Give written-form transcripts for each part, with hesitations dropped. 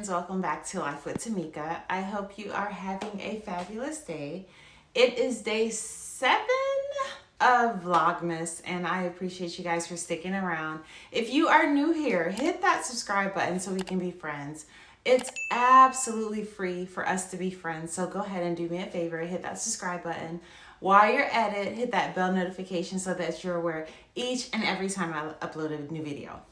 friends, welcome back to Life with Tamika. I hope you are having a fabulous day. It is day 7 of Vlogmas and I appreciate you guys for sticking around. If you are new here, hit that subscribe button so we can be friends. It's absolutely free for us to be friends, so go ahead and do me a favor, hit that subscribe button. While you're at it, hit that bell notification so that you're aware each and every time I upload a new video.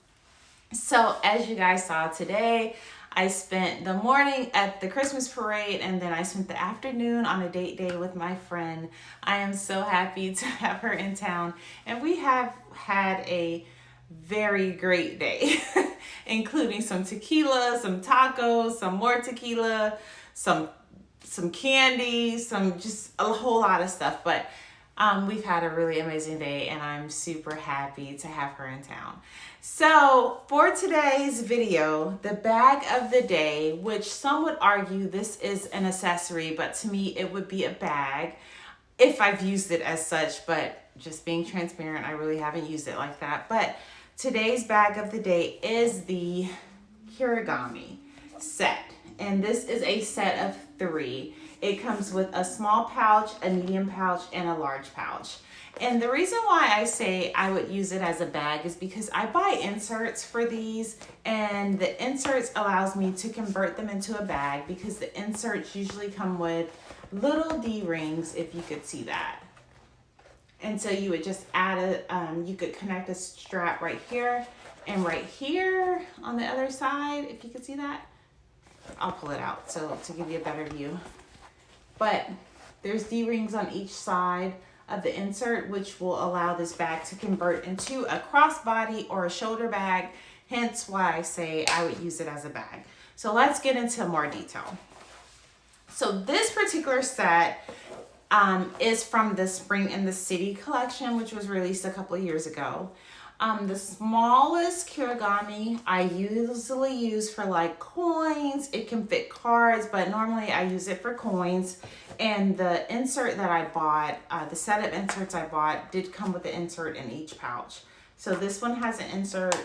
So as you guys saw today, I spent the morning at the Christmas parade and then I spent the afternoon on a date day with my friend. I am so happy to have her in town and we have had a very great day, including some tequila, some tacos, some more tequila, some candy, just a whole lot of stuff. But we've had a really amazing day and I'm super happy to have her in town. So for today's video, the bag of the day, which some would argue this is an accessory, but to me it would be a bag if I've used it as such, but just being transparent, I really haven't used it like that. But today's bag of the day is the Kirigami set. And this is a set of 3. It comes with a small pouch, a medium pouch, and a large pouch. And the reason why I say I would use it as a bag is because I buy inserts for these, and the inserts allows me to convert them into a bag because the inserts usually come with little D-rings, if you could see that. And so you would just add you could connect a strap right here and right here on the other side, if you could see that. I'll pull it out so to give you a better view. But there's D-rings on each side of the insert, which will allow this bag to convert into a crossbody or a shoulder bag, hence why I say I would use it as a bag. So let's get into more detail. So this particular set is from the Spring in the City collection, which was released a couple of years ago. The smallest Kirigami I usually use for like coins. It can fit cards, but normally I use it for coins. And the insert that I bought, the set of inserts I bought did come with the insert in each pouch. So this one has an insert.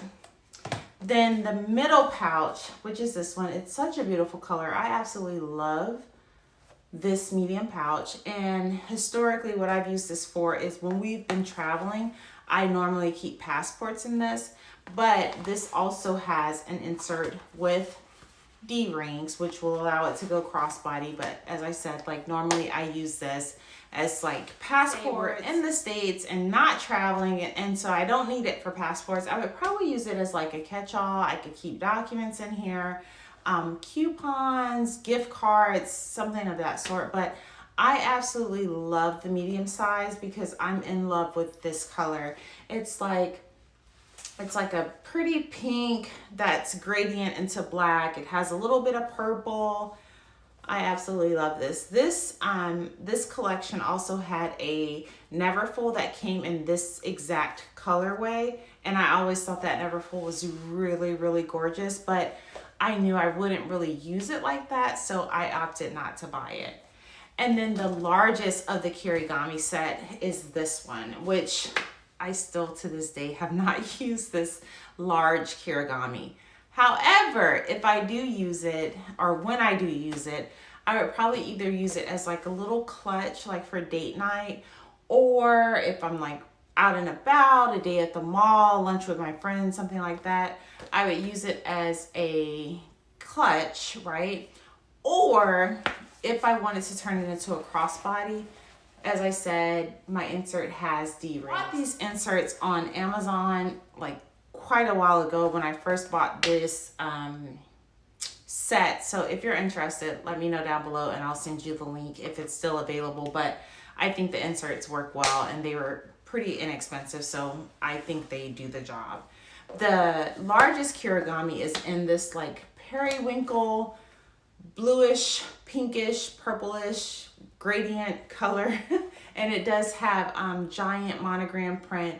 Then the middle pouch, which is this one, it's such a beautiful color. I absolutely love this medium pouch. And historically what I've used this for is when we've been traveling, I normally keep passports in this, but this also has an insert with D-rings, which will allow it to go crossbody. But as I said, like normally I use this as like passport in the States and not traveling. And so I don't need it for passports. I would probably use it as like a catch-all. I could keep documents in here, coupons, gift cards, something of that sort. But I absolutely love the medium size because I'm in love with this color. It's like a pretty pink that's gradient into black. It has a little bit of purple. I absolutely love this. This collection also had a Neverfull that came in this exact colorway. And I always thought that Neverfull was really, really gorgeous, but I knew I wouldn't really use it like that. So I opted not to buy it. And then the largest of the Kirigami set is this one, which I still to this day have not used this large Kirigami. However, if I do use it, or when I do use it, I would probably either use it as like a little clutch, like for date night, or if I'm like out and about, a day at the mall, lunch with my friends, something like that, I would use it as a clutch, right? Or if I wanted to turn it into a crossbody, as I said, my insert has D-rings. I bought these inserts on Amazon like quite a while ago when I first bought this set. So if you're interested, let me know down below and I'll send you the link if it's still available. But I think the inserts work well and they were pretty inexpensive, so I think they do the job. The largest Kirigami is in this like periwinkle, bluish, pinkish, purplish gradient color. And it does have giant monogram print.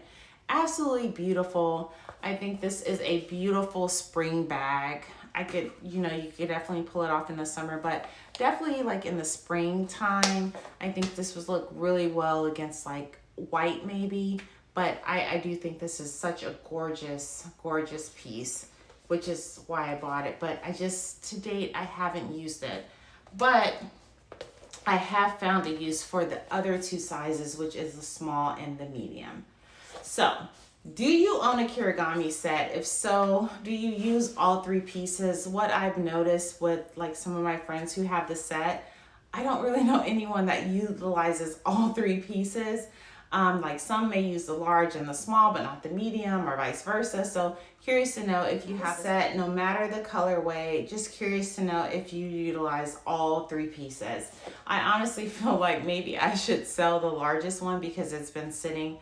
Absolutely beautiful. I think this is a beautiful spring bag. I could, you could definitely pull it off in the summer, but definitely like in the springtime, I think this would look really well against like white maybe. But I do think this is such a gorgeous, gorgeous piece. which is why I bought it. But to date, I haven't used it. But I have found a use for the other two sizes, which is the small and the medium. So, do you own a Kirigami set? If so, do you use all three pieces? What I've noticed with like some of my friends who have the set, I don't really know anyone that utilizes all three pieces. Like some may use the large and the small, but not the medium, or vice versa. So curious to know if you have a set, no matter the colorway, just curious to know if you utilize all three pieces. I honestly feel like maybe I should sell the largest one because it's been sitting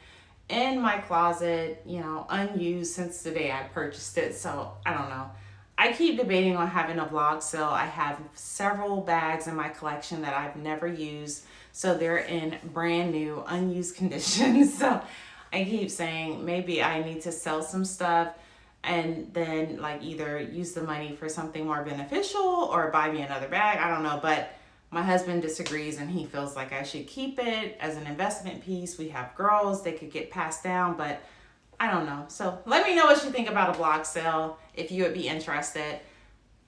in my closet, you know, unused since the day I purchased it. So I don't know. I keep debating on having a vlog sale. I have several bags in my collection that I've never used. So they're in brand new, unused condition. So I keep saying maybe I need to sell some stuff and then like either use the money for something more beneficial or buy me another bag. I don't know, but my husband disagrees and he feels like I should keep it as an investment piece. We have girls, they could get passed down, but I don't know. So let me know what you think about a vlog sale if you would be interested.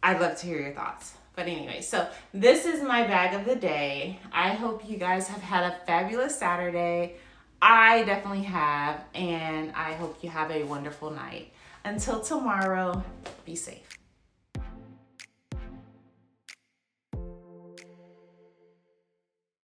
I'd love to hear your thoughts. But anyway, so this is my bag of the day. I hope you guys have had a fabulous Saturday. I definitely have, and I hope you have a wonderful night. Until tomorrow, be safe.